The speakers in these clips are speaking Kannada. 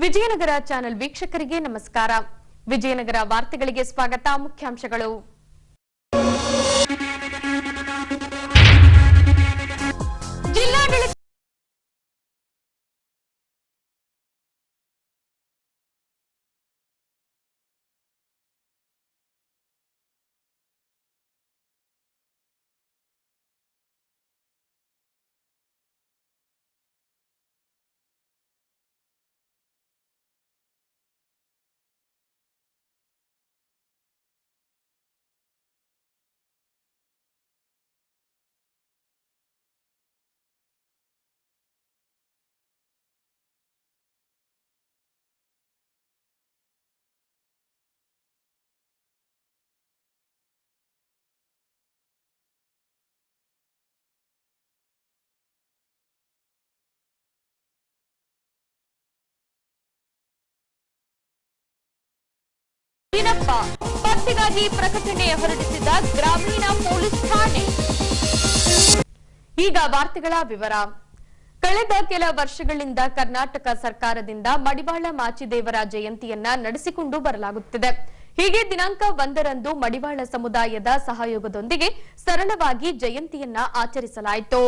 ವಿಜಯನಗರ ಚಾನೆಲ್ ವೀಕ್ಷಕರಿಗೆ ನಮಸ್ಕಾರ. ವಿಜಯನಗರ ವಾರ್ತೆಗಳಿಗೆ ಸ್ವಾಗತ. ಮುಖ್ಯಾಂಶಗಳು. ಜಿಲ್ಲಾಡಳಿತ ಪತ್ತೆಗಾಗಿ ಪ್ರಕಟಣೆ ಹೊರಡಿಸಿದ ಗ್ರಾಮೀಣ ಪೊಲೀಸ್ ಠಾಣೆ. ಈಗ ವಾರ್ತೆಗಳ ವಿವರ. ಕಳೆದ ಕೆಲ ವರ್ಷಗಳಿಂದ ಕರ್ನಾಟಕ ಸರ್ಕಾರದಿಂದ ಮಡಿವಾಳ ಮಾಚಿದೇವರ ಜಯಂತಿಯನ್ನ ನಡೆಸಿಕೊಂಡು ಬರಲಾಗುತ್ತಿದೆ. ಹೀಗೆ ದಿನಾಂಕ 1ರಂದು ಮಡಿವಾಳ ಸಮುದಾಯದ ಸಹಯೋಗದೊಂದಿಗೆ ಸರಳವಾಗಿ ಜಯಂತಿಯನ್ನ ಆಚರಿಸಲಾಯಿತು.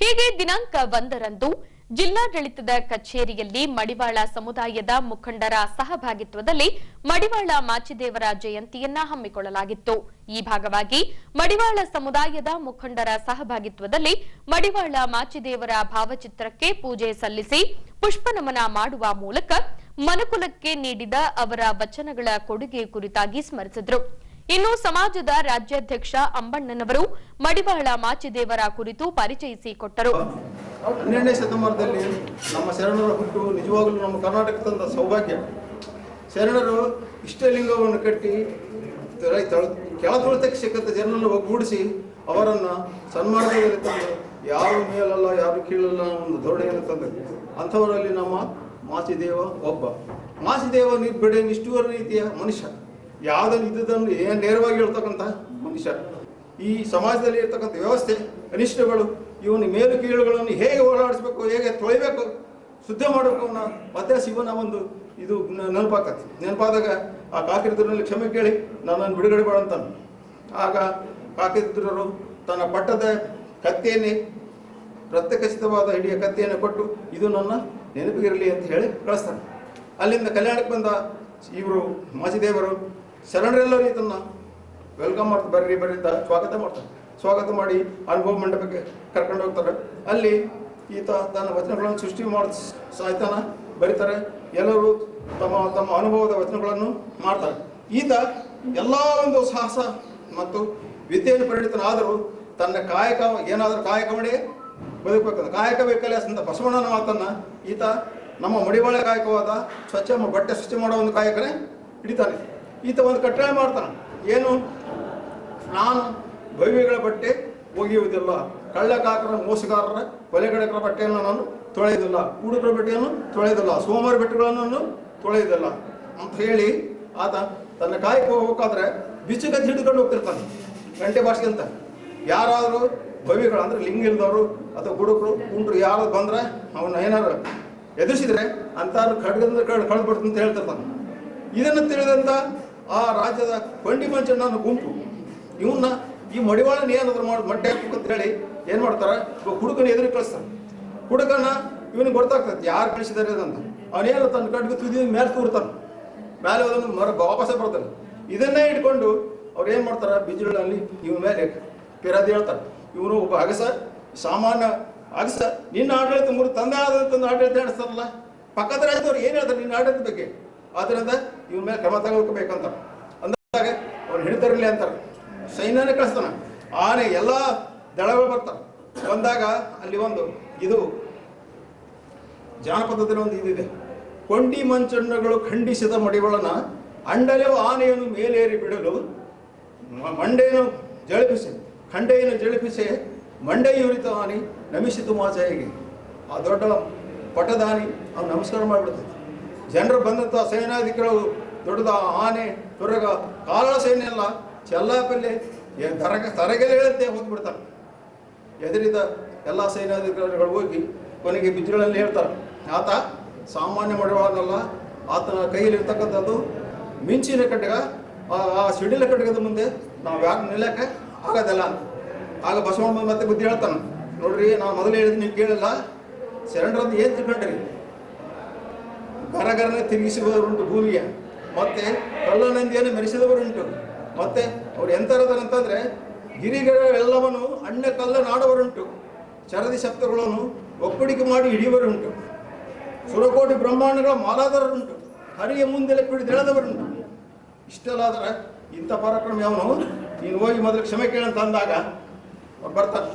ಹೀಗೆ ದಿನಾಂಕ 1ರಂದು ಜಿಲ್ಲಾಡಳಿತದ ಕಚೇರಿಯಲ್ಲಿ ಮಡಿವಾಳ ಸಮುದಾಯದ ಮುಖಂಡರ ಸಹಭಾಗಿತ್ವದಲ್ಲಿ ಮಡಿವಾಳ ಮಾಚಿದೇವರ ಜಯಂತಿಯನ್ನ ಹಮ್ಮಿಕೊಳ್ಳಲಾಗಿತ್ತು. ಈ ಭಾಗವಾಗಿ ಮಡಿವಾಳ ಸಮುದಾಯದ ಮುಖಂಡರ ಸಹಭಾಗಿತ್ವದಲ್ಲಿ ಮಡಿವಾಳ ಮಾಚಿದೇವರ ಭಾವಚಿತ್ರಕ್ಕೆ ಪೂಜೆ ಸಲ್ಲಿಸಿ ಪುಷ್ಪನಮನ ಮಾಡುವ ಮೂಲಕ ಮನುಕುಲಕ್ಕೆ ನೀಡಿದ ಅವರ ವಚನಗಳ ಕೊಡುಗೆ ಕುರಿತಾಗಿ ಸ್ಮರಿಸಿದರು. ಇನ್ನು ಸಮಾಜದ ರಾಜ್ಯಾಧ್ಯಕ್ಷ ಅಂಬಣ್ಣನವರು ಮಡಿವಾಳ ಮಾಚಿದೇವರ ಕುರಿತು ಪರಿಚಯಿಸಿಕೊಟ್ಟರು. 12ನೇ ಶತಮಾನದಲ್ಲಿ ನಮ್ಮ ಶರಣರ ಹುಟ್ಟು ನಿಜವಾಗಲೂ ನಮ್ಮ ಕರ್ನಾಟಕ ತಂದ ಸೌಭಾಗ್ಯ. ಶರಣರು ಇಷ್ಟಲಿಂಗವನ್ನು ಕಟ್ಟಿ ಕೆಳತುಳಿತಕ್ಕೆ ಸಿಕ್ಕಂತ ಜನರನ್ನು ಒಗ್ಗೂಡಿಸಿ ಅವರನ್ನು ಸನ್ಮಾರ್ಗದಲ್ಲಿ ತಂದು ಯಾರು ಮೇಲಲ್ಲ ಯಾರು ಕೀಳಲ್ಲ ಒಂದು ಧೋರಣೆಯನ್ನು ತಂದರು. ಅಂಥವರಲ್ಲಿ ನಮ್ಮ ಮಾಚಿದೇವ ಒಬ್ಬ. ಮಾಚಿದೇವ ಬಿಡೆ ನಿಷ್ಠುರ ರೀತಿಯ ಮನುಷ್ಯ. ಯಾವುದನ್ನು ಇದ್ದುದನ್ನು ನೇರವಾಗಿ ಹೇಳ್ತಕ್ಕಂಥ ಮನುಷ್ಯ. ಈ ಸಮಾಜದಲ್ಲಿ ಇರ್ತಕ್ಕಂಥ ವ್ಯವಸ್ಥೆ ಅನಿಷ್ಟಗಳು ಇವನ ಮೇಲು ಕೀಳುಗಳನ್ನು ಹೇಗೆ ಓಡಾಡಿಸ್ಬೇಕು, ಹೇಗೆ ತೊಳಿಬೇಕು, ಶುದ್ಧ ಮಾಡಬೇಕು ಅನ್ನೋ ಮತ್ತೆ ಶಿವನ ಒಂದು ಇದು ನೆನಪಾಕತಿ. ನೆನಪಾದಾಗ ಆ ಕಾಕಿರುದ್ರಲ್ಲಿ ಕ್ಷಮೆ ಕೇಳಿ ನನ್ನನ್ನು ಬಿಡುಗಡೆ ಮಾಡಂತಾನೆ. ಆಗ ಕಾಕಿರುದ್ರರು ತನ್ನ ಪಟ್ಟದ ಕತ್ತಿಯನ್ನೇ ಪ್ರತ್ಯಕ್ಷಿತವಾದ ಹಿಡಿಯ ಕತ್ತಿಯನ್ನು ಕೊಟ್ಟು ಇದು ನನ್ನ ನೆನಪಿಗಿರಲಿ ಅಂತ ಹೇಳಿ ಕಳಿಸ್ತಾನೆ. ಅಲ್ಲಿಂದ ಕಲ್ಯಾಣಕ್ಕೆ ಬಂದ ಇವರು ಮಾಚಿದೇವರು ಶರಣರೆಲ್ಲರೂ ಇದನ್ನು ವೆಲ್ಕಮ್ ಮಾಡ್ತಾರೆ, ಬರ್ರಿ ಬರ್ರಿ ಅಂತ ಸ್ವಾಗತ ಮಾಡ್ತಾರೆ. ಸ್ವಾಗತ ಮಾಡಿ ಅನುಭವ ಮಂಟಪಕ್ಕೆ ಕರ್ಕೊಂಡು ಹೋಗ್ತಾರೆ. ಅಲ್ಲಿ ಈತ ತನ್ನ ವಚನಗಳನ್ನು ಸೃಷ್ಟಿ ಮಾಡಿ ಸಾಹಿತ್ಯನ ಬರೀತಾರೆ. ಎಲ್ಲರೂ ತಮ್ಮ ತಮ್ಮ ಅನುಭವದ ವಚನಗಳನ್ನು ಮಾಡ್ತಾರೆ. ಈತ ಎಲ್ಲ ಒಂದು ಸಾಹಸ ಮತ್ತು ವಿದ್ಯೆಯನ್ನು ಪರಿಣಿತನಾದರೂ ತನ್ನ ಕಾಯಕ ಏನಾದರೂ ಕಾಯಕ ಮಾಡಿ ಬದುಕಬೇಕಂತ ಕಾಯಕ ಬೇಕಲ್ಲ ಅಂತ ಬಸವಣ್ಣನ ಮಾತನ್ನು ಈತ ನಮ್ಮ ಮಡಿವಾಳ ಕಾಯಕವಾದ ಬಟ್ಟೆ ಸ್ವಚ್ಛ ಮಾಡೋ ಒಂದು ಕಾಯಕನೇ ಹಿಡಿತಾನೆ. ಈತ ಒಂದು ಕಟ್ಟಳೆ ಮಾಡ್ತಾನೆ. ಏನು? ನಾನು ಭವ್ಯಗಳ ಬಟ್ಟೆ ಒಗೆಯುವುದಿಲ್ಲ, ಕಳ್ಳಕಾಕರ ಮೋಸಗಾರರ ಕೊಲೆಗಡಕರ ಬಟ್ಟೆಯನ್ನು ನಾನು ತೊಳೆಯುವುದಿಲ್ಲ, ಹುಡುಗರ ಬಟ್ಟೆಯನ್ನು ತೊಳೆಯುವುದಿಲ್ಲ, ಸೋಮವಾರ ಬಟ್ಟೆಗಳನ್ನು ತೊಳೆಯುವುದಿಲ್ಲ ಅಂತ ಹೇಳಿ ಆತ ತನ್ನ ಕಾಯಕ ಹೋಗ್ಬೇಕಾದ್ರೆ ಬಿಚ್ಚುಗತ್ತಿ ಹಿಡ್ಕೊಂಡು ಹೋಗ್ತಿರ್ತಾನೆ. ಗಂಟೆ ಭಾಷೆ ಅಂತ ಯಾರಾದರೂ ಭವ್ಯಗಳು ಅಂದರೆ ಲಿಂಗ ಇಲ್ದವರು ಅಥವಾ ಹುಡುಗರು ಕುಂಡ್ರು ಯಾರು ಬಂದ್ರೆ ಅವನ್ನ ಏನಾರು ಎದುರಿಸಿದ್ರೆ ಅಂತಾರು ಖಡ್ಗದಿಂದ ಕಳೆದ್ಬಿಡ್ತು ಅಂತ ಹೇಳ್ತಿರ್ತಾನೆ. ಇದನ್ನು ತಿಳಿದಂಥ ಆ ರಾಜ್ಯದ ಕೊಂಡಿ ಮಂಚಣ್ಣನ ಗುಂಪು ಇವನ್ನ ಈ ಮಡಿವಾಳನ ಏನಾದ್ರು ಮಾಡಿ ಮಟ್ಟೆ ಹಾಕ್ಬೇಕು ಅಂತ ಹೇಳಿ ಏನು ಮಾಡ್ತಾರೆ, ಹುಡುಗನ ಎದುರಿಗೆ ಕಳಿಸ್ತಾರೆ. ಹುಡುಗನ ಇವನಿಗೆ ಗೊತ್ತಾಗ್ತದೆ ಯಾರು ಕಳಿಸಿದ್ದಾರೆ ಅಂತ. ಅವನೇನು ತನ್ನ ಕಡ್ಗೆ ತುದಿ ಮೇಲೆ ತೂರ್ತಾನೆ. ಮೇಲೆ ಅದನ್ನು ವಾಪಸ್ಸೇ ಬರ್ತಾನೆ. ಇದನ್ನೇ ಇಟ್ಕೊಂಡು ಅವ್ರು ಏನು ಮಾಡ್ತಾರೆ, ಬಿಜುಗಳಲ್ಲಿ ಇವನ ಮೇಲೆ ಪಿರಾದಿ ಹೇಳ್ತಾರೆ. ಇವನು ಒಬ್ಬ ಅಗಸ, ಸಾಮಾನ್ಯ ಅಗಸ. ನಿನ್ನ ಆಡಳಿತ ತಂದೆ ಆದಂತಂದು ಆಡಳಿತ ನಡೆಸ್ತಾರಲ್ಲ, ಪಕ್ಕದ ರಾಜ್ಯದವ್ರು ಏನು ಹೇಳ್ತಾರೆ ನಿನ್ನ ಆಡಳಿತ ಬಗ್ಗೆ. ಆದ್ದರಿಂದ ಇವನ ಮೇಲೆ ಕ್ರಮ ತಗೋಬೇಕಂತ ಅಂದಾಗ ಅವ್ರು ಹಿಡಿತಾರಿಲ್ಲ ಅಂತಾರೆ. ಸೈನ್ಯನೇ ಕಳಿಸ್ತಾನೆ. ಆನೆ ಎಲ್ಲ ದಳಗಳು ಬರ್ತಾರೆ. ಬಂದಾಗ ಅಲ್ಲಿ ಒಂದು ಇದು ಜಾನಪದದಲ್ಲಿ ಒಂದು ಇದಿದೆ. ಕೊಂಡಿ ಮಂಚಣ್ಣಗಳು ಖಂಡಿಸಿದ ಮಡಿವಾಳನ ಅಂಡಲೆವು ಆನೆಯನ್ನು ಮೇಲೇರಿ ಬಿಡಲು ಮಂಡೆಯನ್ನು ಜಳಿಪಿಸಿ ಖಂಡೆಯನ್ನು ಜಳಿಪಿಸಿ ಮಂಡೆಯುರಿತ ಆನೆ ನಮಿಸಿತು ಮಾಚಾಯಿಗೆ. ಆ ದೊಡ್ಡ ಪಟದಾನಿ ಅವ್ನು ನಮಸ್ಕಾರ ಮಾಡಿಬಿಡ್ತದೆ. ಜನರು ಬಂದಂಥ ಸೇನಾಧಿಕಾರಿಗಳು ದೊಡ್ಡದ ಆನೆ ತುರಗ ಕಾಲ ಸೈನ್ಯ ಎಲ್ಲ ಚೆಲ್ಲಾಪಲ್ಲೆ ತರಗೆಲೆ ಹೇಳಂತೆ ಹೋಗ್ಬಿಡ್ತಾರೆ. ಎದುರಿದ ಎಲ್ಲ ಸೈನ್ಯಾಧಿಕಾರಿಗಳು ಹೋಗಿ ಕೊನೆಗೆ ಬಿಜ್ಜುಗಳಲ್ಲಿ ಹೇಳ್ತಾರೆ, ಆತ ಸಾಮಾನ್ಯ ಮಡಿವಾಳನಲ್ಲ. ಆತನ ಕೈಯಲ್ಲಿರ್ತಕ್ಕಂಥದ್ದು ಮಿಂಚಿನ ಖಡ್ಗ. ಆ ಸಿಡಿಲ ಖಡ್ಗದ ಮುಂದೆ ನಾವು ಯಾರು ನಿಲ್ಲಕ್ಕೆ ಆಗೋದಿಲ್ಲ ಅಂತ. ಆಗ ಬಸವಣ್ಣ ಮತ್ತೆ ಬುದ್ಧಿ ಹೇಳ್ತಾನೆ, ನೋಡ್ರಿ ನಾನು ಮೊದಲು ಹೇಳಿದ್ ನೀವು ಕೇಳಿಲ್ಲ, ಶರಣರದ್ದು ಏನು ತಿಳ್ಕೊಂಡ್ರಿ, ಗರಗರನೆ ತಿರುಗಿಸಿದವರುಂಟು ಭೂಮಿಗೆ, ಮತ್ತೆ ಕಳ್ಳನಂದಿಯನ್ನು ಮೆರೆಸಿದವರುಂಟು, ಮತ್ತೆ ಅವ್ರು ಎಂಥರದರಂತಂದ್ರೆ ಗಿರಿಗಳೆಲ್ಲವನ್ನು ಅಣ್ಣ ಕಲ್ಲ ನಾಡವರುಂಟು, ಚರದಿ ಶಬ್ದಗಳನ್ನು ಒಕ್ಕಡಿಕೆ ಮಾಡಿ ಹಿಡಿಯುವರುಂಟು, ಸುರಕೋಟಿ ಬ್ರಹ್ಮಾಂಡಗಳ ಮಾಲಾದವರುಂಟು, ಹರಿಯ ಮುಂದೆಲೆ ಪಿಡಿದೆಳೆದವರುಂಟು. ಇಷ್ಟೆಲ್ಲ ಆದರೆ ಇಂಥ ಪರಾಕ್ರಮ ಅವನು ನೀನು ಹೋಗಿ ಮೊದಲು ಕ್ಷಮೆ ಕೇಳಂತ ಅಂದಾಗ ಬರ್ತಾನೆ,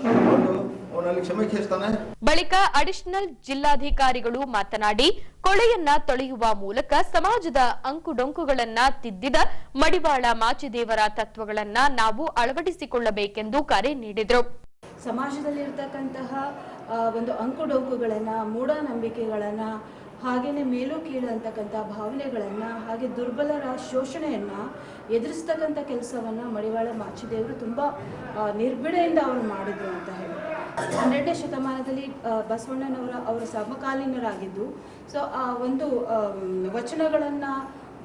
ಅವನಲ್ಲಿ ಕ್ಷಮೆ ಕೇಳ್ತಾನೆ. ಬಳಿಕ ಅಡಿಷನಲ್ ಜಿಲ್ಲಾಧಿಕಾರಿಗಳು ಮಾತನಾಡಿ, ಕೊಳೆಯನ್ನ ತೊಳೆಯುವ ಮೂಲಕ ಸಮಾಜದ ಅಂಕುಡೊಂಕುಗಳನ್ನ ತಿದ್ದಿದ ಮಡಿವಾಳ ಮಾಚಿದೇವರ ತತ್ವಗಳನ್ನ ನಾವು ಅಳವಡಿಸಿಕೊಳ್ಳಬೇಕೆಂದು ಕರೆ ನೀಡಿದರು. ಸಮಾಜದಲ್ಲಿರ್ತಕ್ಕಂತಹ ಒಂದು ಅಂಕುಡೊಂಕುಗಳನ್ನ, ಮೂಢನಂಬಿಕೆಗಳನ್ನ, ಹಾಗೆಯೇ ಮೇಲು ಕೀಳು ಅಂತಕ್ಕಂಥ ಭಾವನೆಗಳನ್ನು, ಹಾಗೆ ದುರ್ಬಲರ ಶೋಷಣೆಯನ್ನು ಎದುರಿಸ್ತಕ್ಕಂಥ ಕೆಲಸವನ್ನು ಮಡಿವಾಳ ಮಾಚಿದೇವರು ತುಂಬ ನಿರ್ಭಿಡೆಯಿಂದ ಅವರು ಮಾಡಿದರು ಅಂತ ಹೇಳಿ. 12ನೇ ಶತಮಾನದಲ್ಲಿ ಬಸವಣ್ಣನವರ ಸಮಕಾಲೀನರಾಗಿದ್ದು, ಸೊ ಆ ಒಂದು ವಚನಗಳನ್ನು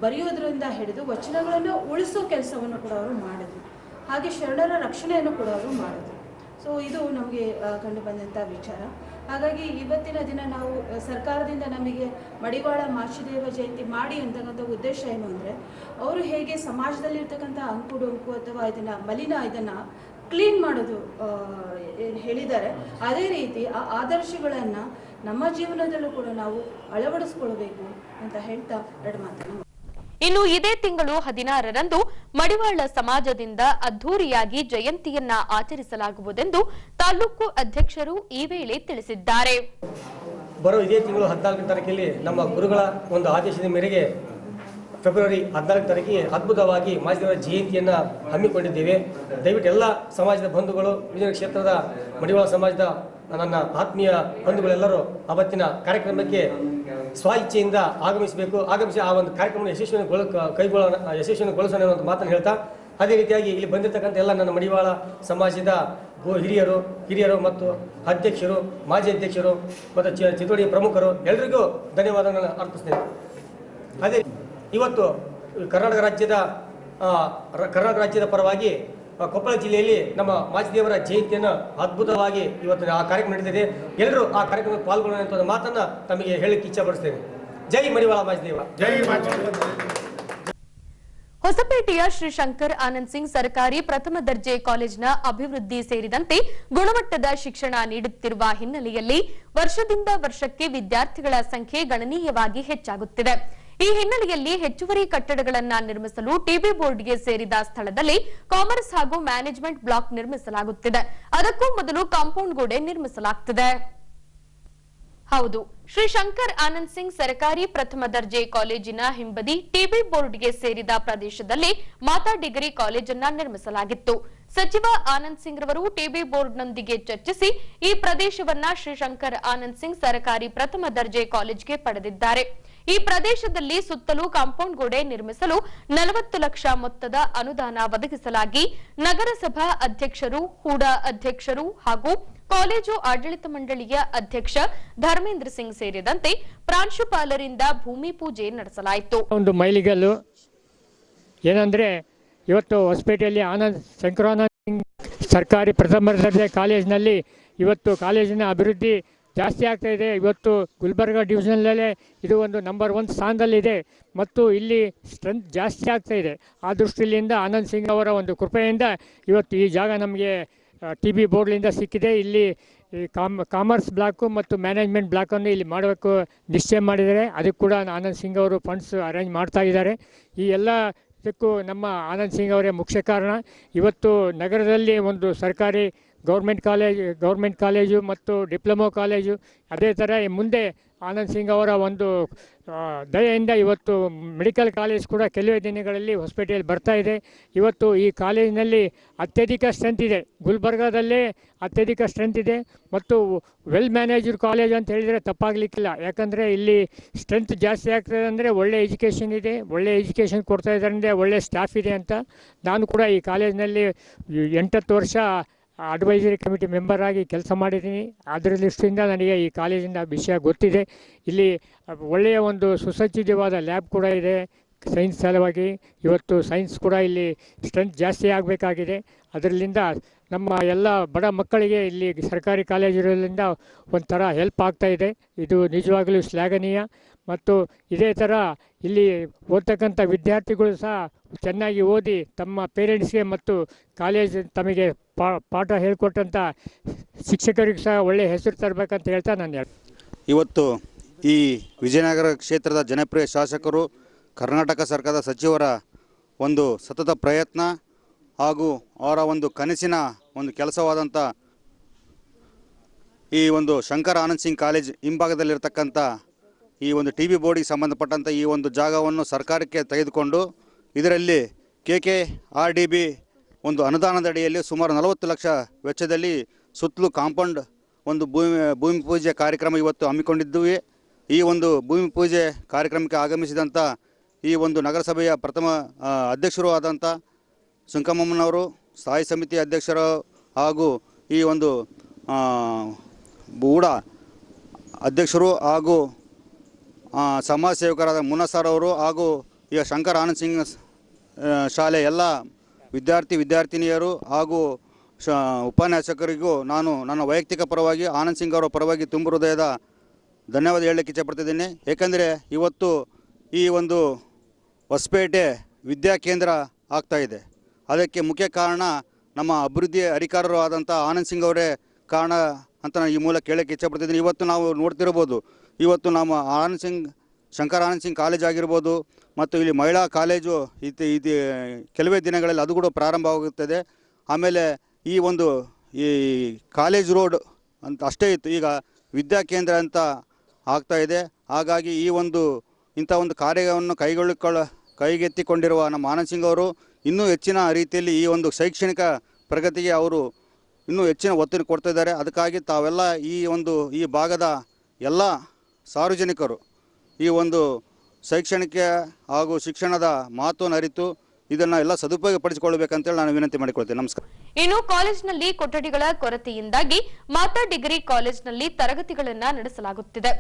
ಬರೆಯೋದ್ರಿಂದ ಹಿಡಿದು ವಚನಗಳನ್ನು ಉಳಿಸೋ ಕೆಲಸವನ್ನು ಕೂಡ ಅವರು ಮಾಡಿದರು. ಹಾಗೆ ಶರಣರ ರಕ್ಷಣೆಯನ್ನು ಕೂಡ ಅವರು ಮಾಡಿದರು. ಸೊ ಇದು ನಮಗೆ ಕಂಡು ಬಂದಂಥ ವಿಚಾರ. ಹಾಗಾಗಿ ಇವತ್ತಿನ ದಿನ ನಾವು ಸರ್ಕಾರದಿಂದ ನಮಗೆ ಮಡಿವಾಳ ಮಾಚಿದೇವ ಜಯಂತಿ ಮಾಡಿ ಅಂತಕ್ಕಂಥ ಉದ್ದೇಶ ಏನು ಅಂದರೆ, ಅವರು ಹೇಗೆ ಸಮಾಜದಲ್ಲಿರ್ತಕ್ಕಂಥ ಅಂಕುಡೊಂಕು ಅಥವಾ ಇದನ್ನು ಕ್ಲೀನ್ ಮಾಡೋದು ಹೇಳಿದ್ದಾರೆ, ಅದೇ ರೀತಿ ಆ ಆದರ್ಶಗಳನ್ನು ನಮ್ಮ ಜೀವನದಲ್ಲೂ ಕೂಡ ನಾವು ಅಳವಡಿಸ್ಕೊಳ್ಬೇಕು ಅಂತ ಹೇಳ್ತಾ ಎರಡು ಮಾತನ್ನು. ಇನ್ನು ಇದೇ ತಿಂಗಳು 16ರಂದು ಮಡಿವಾಳ ಸಮಾಜದಿಂದ ಅದ್ಧೂರಿಯಾಗಿ ಜಯಂತಿಯನ್ನ ಆಚರಿಸಲಾಗುವುದೆಂದು ತಾಲೂಕು ಅಧ್ಯಕ್ಷರು ಈ ವೇಳೆ ತಿಳಿಸಿದ್ದಾರೆ. ಬರೋ ಇದೇ ತಿಂಗಳು 14ನೇ ತಾರೀಕಿನಲ್ಲಿ ನಮ್ಮ ಗುರುಗಳ ಒಂದು ಆದೇಶದ ಮೇರೆಗೆ ಫೆಬ್ರವರಿ 14ನೇ ತಾರೀಕಿಗೆ ಅದ್ಭುತವಾಗಿ ಮಾಚಿದೇವರ ಜಯಂತಿಯನ್ನು ಹಮ್ಮಿಕೊಂಡಿದ್ದೇವೆ. ದಯವಿಟ್ಟು ಎಲ್ಲ ಸಮಾಜದ ಬಂಧುಗಳು, ವಿಜಯನಗರ ಕ್ಷೇತ್ರದ ಮಡಿವಾಳ ಸಮಾಜದ ನನ್ನ ಆತ್ಮೀಯ ಬಂಧುಗಳೆಲ್ಲರೂ ಅವತ್ತಿನ ಕಾರ್ಯಕ್ರಮಕ್ಕೆ ಸ್ವ ಇಚ್ಛೆಯಿಂದ ಆಗಮಿಸಿ ಆ ಒಂದು ಕಾರ್ಯಕ್ರಮವನ್ನು ಯಶಸ್ವಿಗೊಳಿಸೋಣ ಅನ್ನೋ ಮಾತನ್ನು ಹೇಳ್ತಾ, ಅದೇ ರೀತಿಯಾಗಿ ಇಲ್ಲಿ ಬಂದಿರತಕ್ಕಂಥ ಎಲ್ಲ ನನ್ನ ಮಡಿವಾಳ ಸಮಾಜದ ಹಿರಿಯರು ಮತ್ತು ಅಧ್ಯಕ್ಷರು, ಮಾಜಿ ಅಧ್ಯಕ್ಷರು ಮತ್ತು ಚಿತ್ರೊಡಿ ಪ್ರಮುಖರು ಎಲ್ಲರಿಗೂ ಧನ್ಯವಾದಗಳನ್ನು ಅರ್ಪಿಸ್ತೇನೆ. ಅದೇ ಇವತ್ತು ಕರ್ನಾಟಕ ರಾಜ್ಯದ ಪರವಾಗಿ ಕೊಪ್ಪಳ ಜಿಲ್ಲೆಯಲ್ಲಿ ನಮ್ಮ ಮಾಚಿದೇವರ ಜಯಂತಿಯನ್ನು ಅದ್ಭುತವಾಗಿ ಇವತ್ತು ಆ ಕಾರ್ಯಕ್ರಮ ನಡೆದಿದೆ. ಎಲ್ಲರೂ ಆ ಕಾರ್ಯಕ್ರಮಕ್ಕೆ ಪಾಲ್ಗೊಳ್ಳೋಣ ಅಂತ ಮಾತನ್ನು ತಮಗೆ ಹೇಳಕ್ಕೆ ಇಚ್ಛೆಪಡಿಸ್ತೇನೆ. ಜೈ ಮಡಿವಾಳ ಮಾಚಿದೇವ. ಜೈ ಮಾಚಿದೇವ. ಹೊಸಪೇಟೆಯ ಶ್ರೀ ಶಂಕರ್ ಆನಂದ್ ಸಿಂಗ್ ಸರ್ಕಾರಿ ಪ್ರಥಮ ದರ್ಜೆ ಕಾಲೇಜಿನ ಅಭಿವೃದ್ಧಿ ಸೇರಿದಂತೆ ಗುಣಮಟ್ಟದ ಶಿಕ್ಷಣ ನೀಡುತ್ತಿರುವ ಹಿನ್ನೆಲೆಯಲ್ಲಿ ವರ್ಷದಿಂದ ವರ್ಷಕ್ಕೆ ವಿದ್ಯಾರ್ಥಿಗಳ ಸಂಖ್ಯೆ ಗಣನೀಯವಾಗಿ ಹೆಚ್ಚಾಗುತ್ತಿದೆ. ಈ ಹಿನ್ನೆಲೆಯಲ್ಲಿ ಹೆಚ್ಚುವರಿ ಕಟ್ಟಡಗಳನ್ನು ನಿರ್ಮಿಸಲು ಟಿಬಿ ಬೋರ್ಡ್ಗೆ ಸೇರಿದ ಸ್ಥಳದಲ್ಲಿ ಕಾಮರ್ಸ್ ಹಾಗೂ ಮ್ಯಾನೇಜ್ಮೆಂಟ್ ಬ್ಲಾಕ್ ನಿರ್ಮಿಸಲಾಗುತ್ತಿದೆ. ಅದಕ್ಕೂ ಮೊದಲು ಕಾಂಪೌಂಡ್ ಗೋಡೆ ನಿರ್ಮಿಸಲಾಗುತ್ತಿದೆ. ಹೌದು, ಶ್ರೀ ಶಂಕರ್ ಆನಂದ್ ಸಿಂಗ್ ಸರ್ಕಾರಿ ಪ್ರಥಮ ದರ್ಜೆ ಕಾಲೇಜಿನ ಹಿಂಬದಿ ಟಿಬಿ ಬೋರ್ಡ್ಗೆ ಸೇರಿದ ಪ್ರದೇಶದಲ್ಲಿ ಮಾತಾ ಡಿಗ್ರಿ ಕಾಲೇಜನ್ನ ನಿರ್ಮಿಸಲಾಗಿತ್ತು. ಸಚಿವ ಆನಂದ್ ಸಿಂಗ್ ರವರು ಟಿಬಿ ಬೋರ್ಡ್ನೊಂದಿಗೆ ಚರ್ಚಿಸಿ ಈ ಪ್ರದೇಶವನ್ನ ಶ್ರೀ ಶಂಕರ್ ಆನಂದ್ ಸಿಂಗ್ ಸರ್ಕಾರಿ ಪ್ರಥಮ ದರ್ಜೆ ಕಾಲೇಜ್ಗೆ ಪಡೆದಿದ್ದಾರೆ. ಈ ಪ್ರದೇಶದಲ್ಲಿ ಸುತ್ತಲೂ ಕಾಂಪೌಂಡ್ ಗೋಡೆ ನಿರ್ಮಿಸಲು 40 ಲಕ್ಷ ಮೊತ್ತದ ಅನುದಾನ ಒದಗಿಸಲಾಗಿ ನಗರಸಭಾ ಅಧ್ಯಕ್ಷರು, ಹೂಡಾ ಅಧ್ಯಕ್ಷರು ಹಾಗೂ ಕಾಲೇಜು ಆಡಳಿತ ಮಂಡಳಿಯ ಅಧ್ಯಕ್ಷ ಧರ್ಮೇಂದ್ರ ಸಿಂಗ್ ಸೇರಿದಂತೆ ಪ್ರಾಂಶುಪಾಲರಿಂದ ಭೂಮಿ ಪೂಜೆ ನಡೆಸಲಾಯಿತು. ಒಂದು ಮೈಲಿಗಲ್ಲು ಏನಂದ್ರೆ, ಇವತ್ತು ಹೊಸಪೇಟೆಯಲ್ಲಿ ಶಂಕರಾನಂದ ಸಿಂಗ್ ಸರ್ಕಾರಿ ಪ್ರಥಮ ದರ್ಜೆ ಕಾಲೇಜಿನಲ್ಲಿ ಇವತ್ತು ಕಾಲೇಜಿನ ಅಭಿವೃದ್ಧಿ ಜಾಸ್ತಿ ಆಗ್ತಾ ಇದೆ. ಇವತ್ತು ಗುಲ್ಬರ್ಗ ಡಿವಿಷನಲ್ಲೇ ಇದು ಒಂದು ನಂಬರ್ 1 ಸ್ಥಾನದಲ್ಲಿದೆ ಮತ್ತು ಇಲ್ಲಿ ಸ್ಟ್ರೆಂತ್ ಜಾಸ್ತಿ ಆಗ್ತಾ ಇದೆ. ಆ ದೃಷ್ಟಿಯಿಂದ ಆನಂದ್ ಸಿಂಗ್ ಅವರ ಒಂದು ಕೃಪೆಯಿಂದ ಇವತ್ತು ಈ ಜಾಗ ನಮಗೆ ಟಿಬಿ ಬೋರ್ಡ್ಲಿಂದ ಸಿಕ್ಕಿದೆ. ಇಲ್ಲಿ ಕಾಮರ್ಸ್ ಬ್ಲಾಕು ಮತ್ತು ಮ್ಯಾನೇಜ್ಮೆಂಟ್ ಬ್ಲಾಕನ್ನು ಇಲ್ಲಿ ಮಾಡಬೇಕು ನಿಶ್ಚಯ ಮಾಡಿದ್ದಾರೆ. ಅದಕ್ಕೆ ಕೂಡ ಆನಂದ್ ಸಿಂಗ್ ಅವರು ಫಂಡ್ಸ್ ಅರೇಂಜ್ ಮಾಡ್ತಾ ಇದ್ದಾರೆ. ಈ ಎಲ್ಲ ಇದಕ್ಕೂ ನಮ್ಮ ಆನಂದ್ ಸಿಂಗ್ ಅವರೇ ಮುಖ್ಯ ಕಾರಣ. ಇವತ್ತು ನಗರದಲ್ಲಿ ಒಂದು ಸರ್ಕಾರಿ ಗೌರ್ಮೆಂಟ್ ಕಾಲೇಜು ಮತ್ತು ಡಿಪ್ಲೊಮೊ ಕಾಲೇಜು, ಅದೇ ಥರ ಮುಂದೆ ಆನಂದ್ ಸಿಂಗ್ ಅವರ ಒಂದು ದಯೆಯಿಂದ ಇವತ್ತು ಮೆಡಿಕಲ್ ಕಾಲೇಜ್ ಕೂಡ ಕೆಲವೇ ದಿನಗಳಲ್ಲಿ ಹೊಸಪೇಟೆಯಲ್ಲಿ ಬರ್ತಾ ಇದೆ. ಇವತ್ತು ಈ ಕಾಲೇಜಿನಲ್ಲಿ ಅತ್ಯಧಿಕ ಸ್ಟ್ರೆಂತ್ ಇದೆ, ಗುಲ್ಬರ್ಗಾದಲ್ಲೇ ಅತ್ಯಧಿಕ ಸ್ಟ್ರೆಂತ್ ಇದೆ ಮತ್ತು ವೆಲ್ ಮ್ಯಾನೇಜ್ಡ್ ಕಾಲೇಜ್ ಅಂತ ಹೇಳಿದರೆ ತಪ್ಪಾಗಲಿಕ್ಕಿಲ್ಲ. ಯಾಕಂದರೆ ಇಲ್ಲಿ ಸ್ಟ್ರೆಂತ್ ಜಾಸ್ತಿ ಆಗ್ತದೆ ಅಂದರೆ ಒಳ್ಳೆ ಎಜುಕೇಷನ್ ಇದೆ, ಒಳ್ಳೆ ಎಜುಕೇಷನ್ ಕೊಡ್ತಾ ಇದ್ದಾರೆ, ಒಳ್ಳೆ ಸ್ಟಾಫ್ ಇದೆ ಅಂತ. ನಾನು ಕೂಡ ಈ ಕಾಲೇಜಿನಲ್ಲಿ 8 ವರ್ಷ ಅಡ್ವೈಸರಿ ಕಮಿಟಿ ಮೆಂಬರ್ ಆಗಿ ಕೆಲಸ ಮಾಡಿದ್ದೀನಿ. ಅದರ ದೃಷ್ಟಿಯಿಂದ ನನಗೆ ಈ ಕಾಲೇಜಿನ ವಿಷಯ ಗೊತ್ತಿದೆ. ಇಲ್ಲಿ ಒಳ್ಳೆಯ ಒಂದು ಸುಸಜ್ಜಿತವಾದ ಲ್ಯಾಬ್ ಕೂಡ ಇದೆ ಸೈನ್ಸ್ ಸಲುವಾಗಿ. ಇವತ್ತು ಸೈನ್ಸ್ ಕೂಡ ಇಲ್ಲಿ ಸ್ಟ್ರೆಂತ್ ಜಾಸ್ತಿ ಆಗಬೇಕಾಗಿದೆ. ಅದರಿಂದ ನಮ್ಮ ಎಲ್ಲ ಬಡ ಮಕ್ಕಳಿಗೆ ಇಲ್ಲಿ ಸರ್ಕಾರಿ ಕಾಲೇಜಿರೋದ್ರಿಂದ ಒಂಥರ ಹೆಲ್ಪ್ ಆಗ್ತಾಯಿದೆ. ಇದು ನಿಜವಾಗಲೂ ಶ್ಲಾಘನೀಯ. ಮತ್ತು ಇದೇ ಥರ ಇಲ್ಲಿ ಓದ್ತಕ್ಕಂಥ ವಿದ್ಯಾರ್ಥಿಗಳು ಸಹ ಚೆನ್ನಾಗಿ ಓದಿ ತಮ್ಮ ಪೇರೆಂಟ್ಸ್ಗೆ ಮತ್ತು ಕಾಲೇಜ್ ತಮಗೆ ಪಾಠ ಹೇಳಿಕೊಟ್ಟಂಥ ಶಿಕ್ಷಕರಿಗೆ ಸಹ ಒಳ್ಳೆಯ ಹೆಸರು ತರಬೇಕಂತ ಹೇಳ್ತಾ ನಾನು ಇವತ್ತು ಈ ವಿಜಯನಗರ ಕ್ಷೇತ್ರದ ಜನಪ್ರಿಯ ಶಾಸಕರು, ಕರ್ನಾಟಕ ಸರ್ಕಾರದ ಸಚಿವರ ಒಂದು ಸತತ ಪ್ರಯತ್ನ ಹಾಗೂ ಅವರ ಒಂದು ಕನಸಿನ ಒಂದು ಕೆಲಸವಾದಂಥ ಈ ಒಂದು ಶಂಕರ್ ಆನಂದ್ ಸಿಂಗ್ ಕಾಲೇಜ್ ಹಿಂಭಾಗದಲ್ಲಿರ್ತಕ್ಕಂಥ ಈ ಒಂದು ಟಿ.ವಿ. ಬೋರ್ಡಿಗೆ ಸಂಬಂಧಪಟ್ಟಂಥ ಈ ಒಂದು ಜಾಗವನ್ನು ಸರ್ಕಾರಕ್ಕೆ ತೆಗೆದುಕೊಂಡು ಇದರಲ್ಲಿ KKRDB ಒಂದು ಅನುದಾನದ ಅಡಿಯಲ್ಲಿ ಸುಮಾರು 40 ಲಕ್ಷ ವೆಚ್ಚದಲ್ಲಿ ಸುತ್ತಲೂ ಕಾಂಪೌಂಡ್ ಒಂದು ಭೂಮಿ ಪೂಜೆ ಕಾರ್ಯಕ್ರಮ ಇವತ್ತು ಹಮ್ಮಿಕೊಂಡಿದ್ದೀವಿ. ಈ ಒಂದು ಭೂಮಿ ಪೂಜೆ ಕಾರ್ಯಕ್ರಮಕ್ಕೆ ಆಗಮಿಸಿದಂಥ ಈ ಒಂದು ನಗರಸಭೆಯ ಪ್ರಥಮ ಅಧ್ಯಕ್ಷರು ಆದಂಥ ಸುಂಕಮ್ಮನವರು, ಸ್ಥಾಯಿ ಸಮಿತಿ ಅಧ್ಯಕ್ಷರು ಹಾಗೂ ಈ ಒಂದು ಬೂಡ ಅಧ್ಯಕ್ಷರು ಹಾಗೂ ಸಮಾಜ ಸೇವಕರಾದ ಮುನಸರ್ ಅವರು ಹಾಗೂ ಈಗ ಶಂಕರ್ ಆನಂದ್ ಸಿಂಗ್ ಶಾಲೆ ಎಲ್ಲ ವಿದ್ಯಾರ್ಥಿನಿಯರು ಹಾಗೂ ಉಪನ್ಯಾಸಕರಿಗೂ ನಾನು ನನ್ನ ವೈಯಕ್ತಿಕ ಪರವಾಗಿ ಆನಂದ್ ಸಿಂಗ್ ಅವರ ಪರವಾಗಿ ತುಂಬ ಹೃದಯದ ಧನ್ಯವಾದ ಹೇಳಲಿಕ್ಕೆ ಇಚ್ಛೆಪಡ್ತಿದ್ದೀನಿ. ಏಕೆಂದರೆ ಇವತ್ತು ಈ ಒಂದು ಹೊಸಪೇಟೆ ವಿದ್ಯಾ ಕೇಂದ್ರ ಆಗ್ತಾಯಿದೆ. ಅದಕ್ಕೆ ಮುಖ್ಯ ಕಾರಣ ನಮ್ಮ ಅಭಿವೃದ್ಧಿ ಅಧಿಕಾರರು ಆದಂಥ ಆನಂದ್ ಸಿಂಗ್ ಅವರೇ ಕಾರಣ ಅಂತ ನಾನು ಈ ಮೂಲಕ ಕೇಳೋಕ್ಕೆ ಇಚ್ಛೆಪಡ್ತಿದ್ದೀನಿ. ಇವತ್ತು ನಾವು ನೋಡ್ತಿರ್ಬೋದು, ಇವತ್ತು ನಮ್ಮ ಶಂಕರ್ ಆನಂದ್ ಸಿಂಗ್ ಕಾಲೇಜ್ ಆಗಿರ್ಬೋದು ಮತ್ತು ಇಲ್ಲಿ ಮಹಿಳಾ ಕಾಲೇಜು ಇದು ಕೆಲವೇ ದಿನಗಳಲ್ಲಿ ಅದು ಕೂಡ ಪ್ರಾರಂಭವಾಗುತ್ತದೆ. ಆಮೇಲೆ ಈ ಒಂದು ಈ ಕಾಲೇಜ್ ರೋಡ್ ಅಂತ ಅಷ್ಟೇ ಇತ್ತು, ಈಗ ವಿದ್ಯಾ ಕೇಂದ್ರ ಅಂತ ಆಗ್ತಾಯಿದೆ. ಹಾಗಾಗಿ ಈ ಒಂದು ಇಂಥ ಒಂದು ಕಾರ್ಯವನ್ನು ಕೈಗೆತ್ತಿಕೊಂಡಿರುವ ನಮ್ಮ ಆನಂದ್ ಸಿಂಗ್ ಅವರು ಇನ್ನೂ ಹೆಚ್ಚಿನ ರೀತಿಯಲ್ಲಿ ಈ ಒಂದು ಶೈಕ್ಷಣಿಕ ಪ್ರಗತಿಗೆ ಅವರು ಇನ್ನೂ ಹೆಚ್ಚಿನ ಒತ್ತು ಕೊಡ್ತಾಯಿದ್ದಾರೆ. ಅದಕ್ಕಾಗಿ ತಾವೆಲ್ಲ ಈ ಭಾಗದ ಎಲ್ಲ ಸಾರ್ವಜನಿಕರು ಈ ಒಂದು ಶೈಕ್ಷಣಿಕ ಹಾಗೂ ಶಿಕ್ಷಣದ ಮಹತ್ವವನ್ನು ಅರಿತು ಇದನ್ನು ಎಲ್ಲ ಸದುಪಯೋಗಪಡಿಸಿಕೊಳ್ಳಬೇಕಂತೇಳಿ ನಾನು ವಿನಂತಿ ಮಾಡಿಕೊಳ್ತೇನೆ. ನಮಸ್ಕಾರ. ಇನ್ನು ಕಾಲೇಜಿನಲ್ಲಿ ಕೊಠಡಿಗಳ ಕೊರತೆಯಿಂದಾಗಿ ಮಾತಾ ಡಿಗ್ರಿ ಕಾಲೇಜಿನಲ್ಲಿ ತರಗತಿಗಳನ್ನು ನಡೆಸಲಾಗುತ್ತಿದೆ.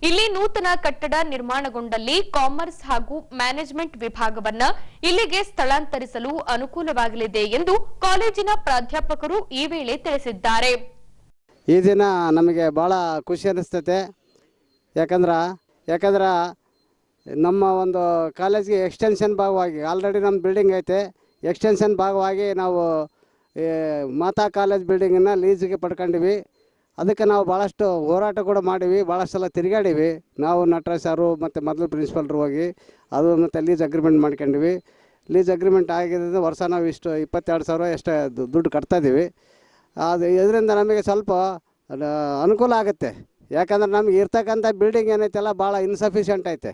ಇಲ್ಲಿ ನೂತನ ಕಟ್ಟಡ ನಿರ್ಮಾಣಗೊಂಡಲ್ಲಿ ಕಾಮರ್ಸ್ ಹಾಗೂ ಮ್ಯಾನೇಜ್ಮೆಂಟ್ ವಿಭಾಗವನ್ನ ಇಲ್ಲಿಗೆ ಸ್ಥಳಾಂತರಿಸಲು ಅನುಕೂಲವಾಗಲಿದೆ ಎಂದು ಕಾಲೇಜಿನ ಪ್ರಾಧ್ಯಾಪಕರು ಈ ವೇಳೆ ತಿಳಿಸಿದ್ದಾರೆ. ಈ ದಿನ ನಮಗೆ ಭಾಳ ಖುಷಿ ಅನಿಸ್ತೈತೆ. ಯಾಕಂದ್ರೆ ನಮ್ಮ ಒಂದು ಕಾಲೇಜ್ಗೆ ಎಕ್ಸ್ಟೆನ್ಷನ್ ಭಾಗವಾಗಿ ಆಲ್ರೆಡಿ ನಮ್ಮ ಬಿಲ್ಡಿಂಗ್ ಐತೆ. ಎಕ್ಸ್ಟೆನ್ಷನ್ ಭಾಗವಾಗಿ ನಾವು ಮಾತಾ ಕಾಲೇಜ್ ಬಿಲ್ಡಿಂಗನ್ನು ಲೀಸಿಗೆ ಪಡ್ಕೊಂಡಿವಿ. ಅದಕ್ಕೆ ನಾವು ಭಾಳಷ್ಟು ಹೋರಾಟ ಕೂಡ ಮಾಡೀವಿ, ಭಾಳಷ್ಟು ಸಲ ತಿರುಗಾಡೀವಿ. ನಾವು ನಟರಾಜ್ ಸಾರು ಮತ್ತು ಮೊದಲು ಪ್ರಿನ್ಸಿಪಲ್ರು ಹೋಗಿ ಅದು ಮತ್ತು ಲೀಸ್ ಅಗ್ರಿಮೆಂಟ್ ಮಾಡ್ಕೊಂಡಿವಿ. ಲೀಸ್ ಅಗ್ರಿಮೆಂಟ್ ಆಗಿದ್ದರಿಂದ ವರ್ಷ ನಾವು ಇಷ್ಟು 22,000 ಎಷ್ಟೇ ದುಡ್ಡು ಕಟ್ತಾಯಿದ್ದೀವಿ. ಅದು ಇದರಿಂದ ನಮಗೆ ಸ್ವಲ್ಪ ಅನುಕೂಲ ಆಗುತ್ತೆ. ಯಾಕಂದ್ರೆ ನಮಗೆ ಇರ್ತಕ್ಕಂಥ ಬಿಲ್ಡಿಂಗ್ ಏನೈತೆಲ್ಲ ಭಾಳ ಇನ್ಸಫಿಷಿಯೆಂಟ್ ಐತೆ.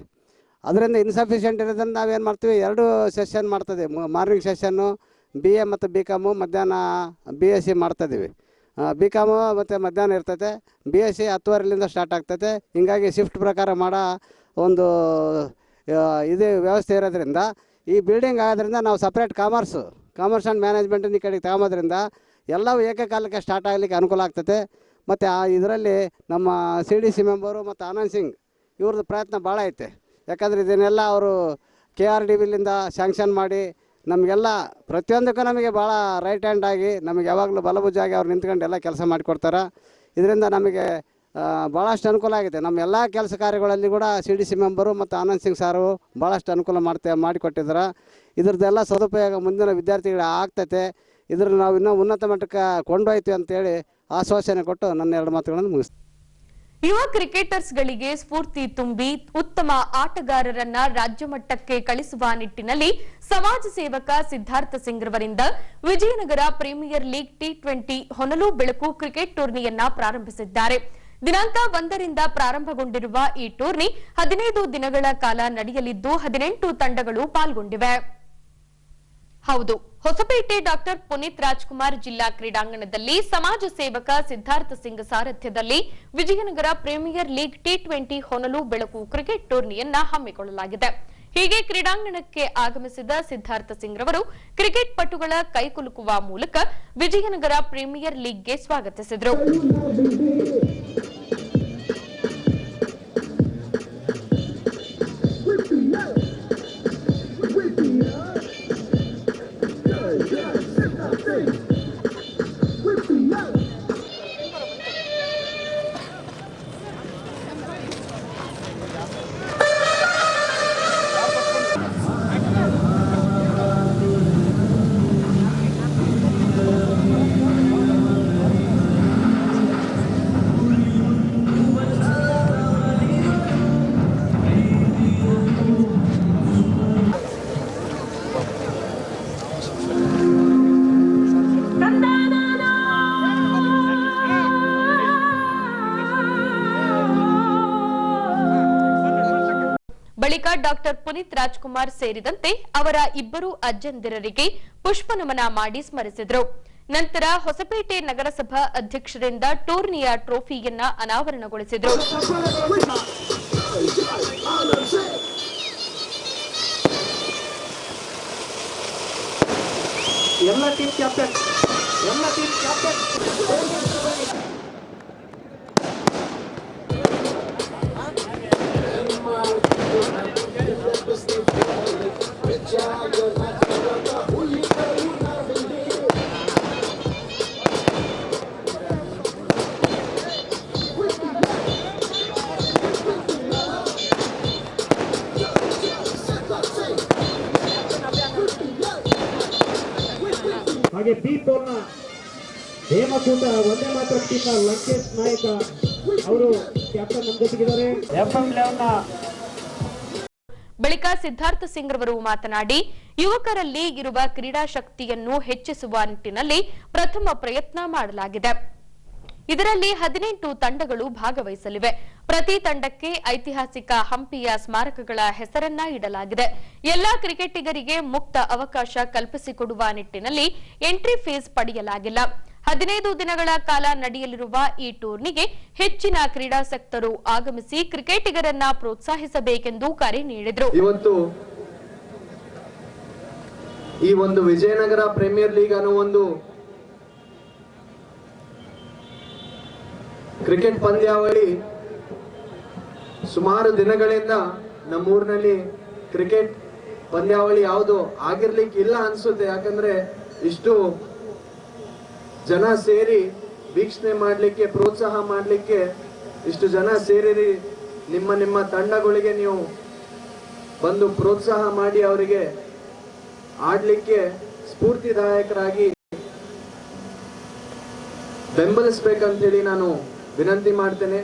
ಅದರಿಂದ ಇನ್ಸಫಿಷಿಯೆಂಟ್ ಇರೋದ್ರಿಂದ ನಾವೇನು ಮಾಡ್ತೀವಿ, 2 ಸೆಷನ್ ಮಾಡ್ತಿದ್ದೀವಿ. ಮಾರ್ನಿಂಗ್ ಸೆಷನ್ನು BA ಮತ್ತು BCom, ಮಧ್ಯಾಹ್ನ BSc ಮಾಡ್ತಾಯಿದ್ದೀವಿ. BCom ಮತ್ತು ಮಧ್ಯಾಹ್ನ ಇರ್ತೈತೆ, BSc 10:15 ಸ್ಟಾರ್ಟ್ ಆಗ್ತೈತೆ. ಹೀಗಾಗಿ ಶಿಫ್ಟ್ ಪ್ರಕಾರ ಮಾಡೋ ಒಂದು ಇದು ವ್ಯವಸ್ಥೆ ಇರೋದ್ರಿಂದ ಈ ಬಿಲ್ಡಿಂಗ್ ಆಗೋದ್ರಿಂದ ನಾವು ಸಪ್ರೇಟ್ ಕಾಮರ್ಸ್ ಆ್ಯಂಡ್ ಮ್ಯಾನೇಜ್ಮೆಂಟನ್ನು ಈ ಕಡೆಗೆ ತಗೊಂಬೋದ್ರಿಂದ ಎಲ್ಲವೂ ಏಕಕಾಲಕ್ಕೆ ಸ್ಟಾರ್ಟ್ ಆಗಲಿಕ್ಕೆ ಅನುಕೂಲ ಆಗ್ತೈತೆ. ಮತ್ತು ಇದರಲ್ಲಿ ನಮ್ಮ CDC ಮೆಂಬರು ಮತ್ತು ಆನಂದ್ ಸಿಂಗ್ ಇವ್ರದ್ದು ಪ್ರಯತ್ನ ಭಾಳ ಐತೆ. ಯಾಕಂದರೆ ಇದನ್ನೆಲ್ಲ ಅವರು KRDBಲಿಂದ ಸ್ಯಾಂಕ್ಷನ್ ಮಾಡಿ ನಮಗೆಲ್ಲ ಪ್ರತಿಯೊಂದಕ್ಕೂ ನಮಗೆ ಭಾಳ ರೈಟ್ ಹ್ಯಾಂಡ್ ಆಗಿ ನಮಗೆ ಯಾವಾಗಲೂ ಬಲಭುಜಾಗಿ ಅವ್ರು ನಿಂತ್ಕೊಂಡು ಎಲ್ಲ ಕೆಲಸ ಮಾಡಿಕೊಡ್ತಾರೆ. ಇದರಿಂದ ನಮಗೆ ಭಾಳಷ್ಟು ಅನುಕೂಲ ಆಗಿದೆ. ನಮ್ಮ ಎಲ್ಲ ಕೆಲಸ ಕಾರ್ಯಗಳಲ್ಲಿ ಕೂಡ CDC ಮೆಂಬರು ಮತ್ತು ಆನಂದ್ ಸಿಂಗ್ ಸಾರು ಭಾಳಷ್ಟು ಅನುಕೂಲ ಮಾಡಿಕೊಟ್ಟಿದ್ದಾರೆ. ಇದ್ರದ್ದೆಲ್ಲ ಸದುಪಯೋಗ ಮುಂದಿನ ವಿದ್ಯಾರ್ಥಿಗಳು ಆಗ್ತೈತೆ. ಇದ್ರ ನಾವು ಇನ್ನೂ ಉನ್ನತ ಮಟ್ಟಕ್ಕೆ ಕೊಂಡೊಯ್ತೀವಿ ಅಂತೇಳಿ ಆಶ್ವಾಸನೆ ಕೊಟ್ಟು ನನ್ನ 2 ಮಾತುಗಳನ್ನು ಮುಗಿಸ್ತೀನಿ. ಯುವ ಕ್ರಿಕೆಟರ್ಸ್ಗಳಿಗೆ ಸ್ಫೂರ್ತಿ ತುಂಬಿ ಉತ್ತಮ ಆಟಗಾರರನ್ನ ರಾಜ್ಯ ಮಟ್ಟಕ್ಕೆ ಕಳಿಸುವ ನಿಟ್ಟಿನಲ್ಲಿ ಸಮಾಜ ಸೇವಕ ಸಿದ್ಧಾರ್ಥ ಸಿಂಗ್ ರವರಿಂದ ವಿಜಯನಗರ ಪ್ರೀಮಿಯರ್ ಲೀಗ್ T20 ಹೊನಲು ಬೆಳಕು ಕ್ರಿಕೆಟ್ ಟೂರ್ನಿಯನ್ನ ಪ್ರಾರಂಭಿಸಿದ್ದಾರೆ. ದಿನಾಂಕ 1ರಿಂದ ಪ್ರಾರಂಭಗೊಂಡಿರುವ ಈ ಟೂರ್ನಿ 15 ದಿನಗಳ ಕಾಲ ನಡೆಯಲಿದ್ದು 18 ತಂಡಗಳು ಪಾಲ್ಗೊಂಡಿವೆ. ಹೌದು, ಹೊಸಪೇಟೆ ಡಾಕ್ಟರ್ ಪುನೀತ್ ರಾಜ್ಕುಮಾರ್ ಜಿಲ್ಲಾ ಕ್ರೀಡಾಂಗಣದಲ್ಲಿ ಸಮಾಜ ಸೇವಕ ಸಿದ್ಧಾರ್ಥ ಸಿಂಗ್ ಸಾರಥ್ಯದಲ್ಲಿ ವಿಜಯನಗರ ಪ್ರೀಮಿಯರ್ ಲೀಗ್ T20 ಹೊನಲು ಬೆಳಕು ಕ್ರಿಕೆಟ್ ಟೂರ್ನಿಯನ್ನ ಹಮ್ಮಿಕೊಳ್ಳಲಾಗಿದೆ. ಹೀಗೆ ಕ್ರೀಡಾಂಗಣಕ್ಕೆ ಆಗಮಿಸಿದ ಸಿದ್ಧಾರ್ಥ ಸಿಂಗ್ ರವರು ಕ್ರಿಕೆಟ್ ಪಟುಗಳ ಕೈಕುಲುಕುವ ಮೂಲಕ ವಿಜಯನಗರ ಪ್ರೀಮಿಯರ್ ಲೀಗ್ಗೆ ಸ್ವಾಗತಿಸಿದರು. ಬಳಿಕ ಡಾಕ್ಟರ್ ಪುನೀತ್ ರಾಜ್ಕುಮಾರ್ ಸೇರಿದಂತೆ ಅವರ ಇಬ್ಬರು ಅಜ್ಜಂದಿರರಿಗೆ ಪುಷ್ಪನಮನ ಮಾಡಿ ಸ್ಮರಿಸಿದರು. ನಂತರ ಹೊಸಪೇಟೆ ನಗರಸಭಾ ಅಧ್ಯಕ್ಷರಿಂದ ಟೂರ್ನಿಯ ಟ್ರೋಫಿಯನ್ನ ಅನಾವರಣಗೊಳಿಸಿದರು. ಹಾಗೆ ಬಿ ಪೋರ್ನ ಹೇಮಕೂಟ ಒಂದೇ ಮಾತ್ರ ಟೀಮ್ನ ಲಂಕೇಶ್ ನಾಯಕ ಅವರು ಕ್ಯಾಪ್ಟನ್ ನಮ್ಮ ಜೊತೆಗಿದ್ದಾರೆ. ಬಳಿಕ ಸಿದ್ಧಾರ್ಥ ಸಿಂಗ್ ರವರು ಮಾತನಾಡಿ, ಯುವಕರಲ್ಲಿ ಇರುವ ಕ್ರೀಡಾ ಶಕ್ತಿಯನ್ನು ಹೆಚ್ಚಿಸುವ ನಿಟ್ಟಿನಲ್ಲಿ ಪ್ರಥಮ ಪ್ರಯತ್ನ ಮಾಡಲಾಗಿದೆ. ಇದರಲ್ಲಿ 18 ತಂಡಗಳು ಭಾಗವಹಿಸಲಿವೆ. ಪ್ರತಿ ತಂಡಕ್ಕೆ ಐತಿಹಾಸಿಕ ಹಂಪಿಯ ಸ್ಮಾರಕಗಳ ಹೆಸರನ್ನ ಇಡಲಾಗಿದೆ. ಎಲ್ಲಾ ಕ್ರಿಕೆಟಿಗರಿಗೆ ಮುಕ್ತ ಅವಕಾಶ ಕಲ್ಪಿಸಿಕೊಡುವ ನಿಟ್ಟಿನಲ್ಲಿ ಎಂಟ್ರಿ ಫೀಸ್ ಪಡೆಯಲಾಗಿಲ್ಲ. 15 ದಿನಗಳ ಕಾಲ ನಡೆಯಲಿರುವ ಈ ಟೂರ್ನಿಗೆ ಹೆಚ್ಚಿನ ಕ್ರೀಡಾಸಕ್ತರು ಆಗಮಿಸಿ ಕ್ರಿಕೆಟಿಗರನ್ನ ಪ್ರೋತ್ಸಾಹಿಸಬೇಕೆಂದು ಕರೆ ನೀಡಿದರು. ಇವತ್ತು ಈ ಒಂದು ವಿಜಯನಗರ ಪ್ರೀಮಿಯರ್ ಲೀಗ್ ಅನ್ನೋ ಒಂದು ಕ್ರಿಕೆಟ್ ಪಂದ್ಯಾವಳಿ ಸುಮಾರು ದಿನಗಳಿಂದ ನಮ್ಮೂರಿನಲ್ಲಿ ಕ್ರಿಕೆಟ್ ಪಂದ್ಯಾವಳಿ ಯಾವುದು ಆಗಿರ್ಲಿಕ್ಕಿಲ್ಲ ಅನ್ಸುತ್ತೆ. ಯಾಕಂದ್ರೆ ಇಷ್ಟು ಜನ ಸೇರಿ ವೀಕ್ಷಣೆ ಮಾಡಲಿಕ್ಕೆ, ಪ್ರೋತ್ಸಾಹ ಮಾಡಲಿಕ್ಕೆ ಇಷ್ಟು ಜನ ಸೇರಿ ನಿಮ್ಮ ತಂಡಗಳಿಗೆ ನೀವು ಬಂದು ಪ್ರೋತ್ಸಾಹ ಮಾಡಿ ಅವರಿಗೆ ಆಡ್ಲಿಕ್ಕೆ ಸ್ಫೂರ್ತಿದಾಯಕರಾಗಿ ಬೆಂಬಲಿಸಬೇಕಂತ ಹೇಳಿ ನಾನು ವಿನಂತಿ ಮಾಡ್ತೇನೆ.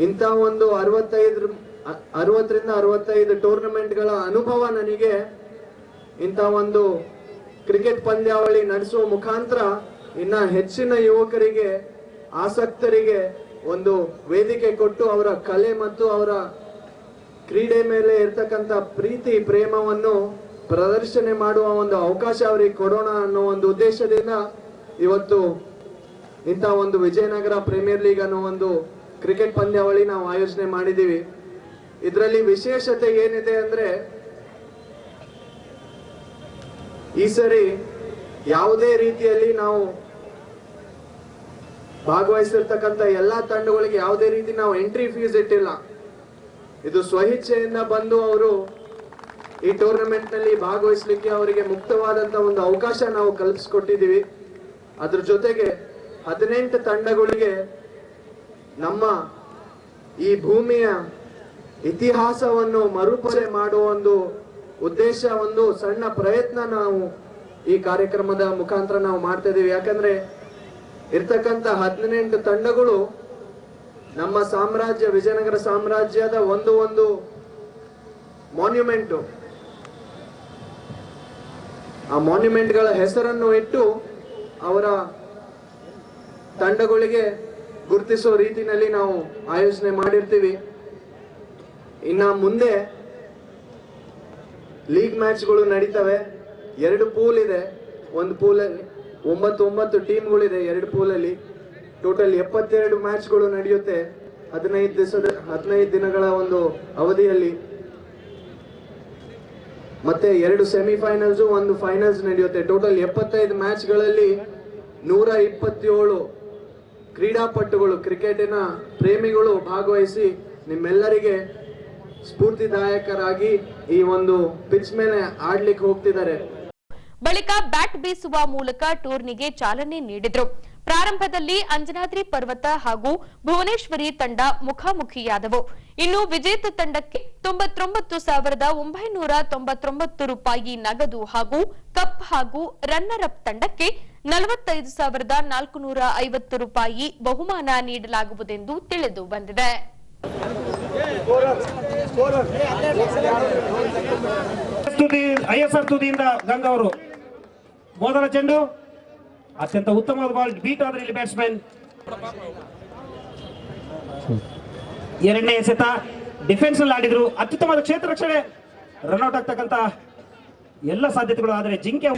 ಇಂಥ ಒಂದು 60ರಿಂದ 65 ಟೂರ್ನಮೆಂಟ್ಗಳ ಅನುಭವ ನನಗೆ ಇಂಥ ಒಂದು ಕ್ರಿಕೆಟ್ ಪಂದ್ಯಾವಳಿ ನಡೆಸುವ ಮುಖಾಂತರ ಇನ್ನ ಹೆಚ್ಚಿನ ಯುವಕರಿಗೆ, ಆಸಕ್ತರಿಗೆ ಒಂದು ವೇದಿಕೆ ಕೊಟ್ಟು ಅವರ ಕಲೆ ಮತ್ತು ಅವರ ಕ್ರೀಡೆ ಮೇಲೆ ಇರ್ತಕ್ಕಂಥ ಪ್ರೀತಿ ಪ್ರೇಮವನ್ನು ಪ್ರದರ್ಶನ ಮಾಡುವ ಒಂದು ಅವಕಾಶ ಅವರಿಗೆ ಕೊಡೋಣ ಅನ್ನೋ ಒಂದು ಉದ್ದೇಶದಿಂದ ಇವತ್ತು ಇಂಥ ಒಂದು ವಿಜಯನಗರ ಪ್ರೀಮಿಯರ್ ಲೀಗ್ ಅನ್ನೋ ಒಂದು ಕ್ರಿಕೆಟ್ ಪಂದ್ಯಾವಳಿ ನಾವು ಆಯೋಜನೆ ಮಾಡಿದ್ದೀವಿ. ಇದರಲ್ಲಿ ವಿಶೇಷತೆ ಏನಿದೆ ಅಂದ್ರೆ, ಈ ಸರಿ ಯಾವುದೇ ರೀತಿಯಲ್ಲಿ ನಾವು ಭಾಗವಹಿಸಿರ್ತಕ್ಕಂಥ ಎಲ್ಲಾ ತಂಡಗಳಿಗೆ ಯಾವುದೇ ರೀತಿ ನಾವು ಎಂಟ್ರಿ ಫೀಸ್ ಇಟ್ಟಿಲ್ಲ. ಇದು ಸ್ವಇಚ್ಛೆಯಿಂದ ಬಂದು ಅವರು ಈ ಟೂರ್ನಮೆಂಟ್ ನಲ್ಲಿ ಭಾಗವಹಿಸಲಿಕ್ಕೆ ಅವರಿಗೆ ಮುಕ್ತವಾದಂತ ಒಂದು ಅವಕಾಶ ನಾವು ಕಲ್ಪಿಸಿಕೊಟ್ಟಿದ್ದೀವಿ. ಅದ್ರ ಜೊತೆಗೆ 18 ತಂಡಗಳಿಗೆ ನಮ್ಮ ಈ ಭೂಮಿಯ ಇತಿಹಾಸವನ್ನು ಮರುಪರೆ ಮಾಡುವ ಒಂದು ಉದ್ದೇಶ, ಒಂದು ಸಣ್ಣ ಪ್ರಯತ್ನ ನಾವು ಈ ಕಾರ್ಯಕ್ರಮದ ಮುಖಾಂತರ ನಾವು ಮಾಡ್ತಾ ಇದೀವಿ. ಯಾಕಂದ್ರೆ ಇರ್ತಕ್ಕಂಥ 18 ತಂಡಗಳು ನಮ್ಮ ಸಾಮ್ರಾಜ್ಯ, ವಿಜಯನಗರ ಸಾಮ್ರಾಜ್ಯದ ಒಂದು ಮಾನ್ಯುಮೆಂಟ್, ಆ ಮಾನ್ಯುಮೆಂಟ್ಗಳ ಹೆಸರನ್ನು ಇಟ್ಟು ಅವರ ತಂಡಗಳಿಗೆ ಗುರುತಿಸೋ ರೀತಿಯಲ್ಲಿ ನಾವು ಆಯೋಜನೆ ಮಾಡಿರ್ತೀವಿ. ಇನ್ನ ಮುಂದೆ ಲೀಗ್ ಮ್ಯಾಚ್ಗಳು ನಡೀತವೆ. 2 ಪೂಲ್ ಇದೆ. ಒಂದು ಪೂಲಲ್ಲಿ 9 ಟೀಮ್ಗಳಿದೆ. 2 ಪೂಲಲ್ಲಿ ಟೋಟಲ್ 72 ಮ್ಯಾಚ್ಗಳು ನಡೆಯುತ್ತೆ 15 ದಿನಗಳ ಒಂದು ಅವಧಿಯಲ್ಲಿ. ಮತ್ತೆ 2 ಸೆಮಿಫೈನಲ್ಸ್, 1 ಫೈನಲ್ಸ್ ನಡೆಯುತ್ತೆ. ಟೋಟಲ್ 75 ಮ್ಯಾಚ್ಗಳಲ್ಲಿ 127 ಕ್ರೀಡಾಪಟುಗಳು, ಕ್ರಿಕೆಟಿನ ಪ್ರೇಮಿಗಳು ಭಾಗವಹಿಸಿ ನಿಮ್ಮೆಲ್ಲರಿಗೆ ಸ್ಫೂರ್ತಿದಾಯಕರಾಗಿ ಈ ಒಂದು ಪಿಚ್ ಮೇಲೆ ಆಡ್ಲಿಕ್ಕೆ ಹೋಗ್ತಿದ್ದಾರೆ. ಬಳಿಕ ಬ್ಯಾಟ್ ಬೀಸುವ ಮೂಲಕ ಟೂರ್ನಿಗೆ ಚಾಲನೆ ನೀಡಿದ್ರು. ಪ್ರಾರಂಭದಲ್ಲಿ ಅಂಜನಾದ್ರಿ ಪರ್ವತ ಹಾಗೂ ಭುವನೇಶ್ವರಿ ತಂಡ ಮುಖಾಮುಖಿಯಾದವು. ಇನ್ನು ವಿಜೇತ ತಂಡಕ್ಕೆ 99,999 ರೂಪಾಯಿ ನಗದು ಹಾಗೂ ಕಪ್ ಹಾಗೂ ರನ್ನರ್ ಅಪ್ ತಂಡಕ್ಕೆ 45,450 ರೂಪಾಯಿ ಬಹುಮಾನ ನೀಡಲಾಗುವುದೆಂದು ತಿಳಿದು ಬಂದಿದೆ. ISR ತುದಿಯಿಂದ ಗಂಗಾ ಅವರು ಮೊದಲ ಚೆಂಡು ಅತ್ಯಂತ ಉತ್ತಮವಾದ ಬಾಲ್ ಬೀಟ್ ಆದ್ರೆ ಇಲ್ಲಿ ಬ್ಯಾಟ್ಸ್ಮನ್. ಎರಡನೇ ಎಸೆತ ಡಿಫೆನ್ಸ್ ನಲ್ಲಿ ಆಡಿದ್ರು, ಅತ್ಯುತ್ತಮವಾದ ಕ್ಷೇತ್ರ ರಕ್ಷಣೆ, ರನ್ಔಟ್ ಆಗ್ತಕ್ಕಂತ ಎಲ್ಲ ಸಾಧ್ಯತೆಗಳು. ಆದರೆ ಜಿಂಕೆ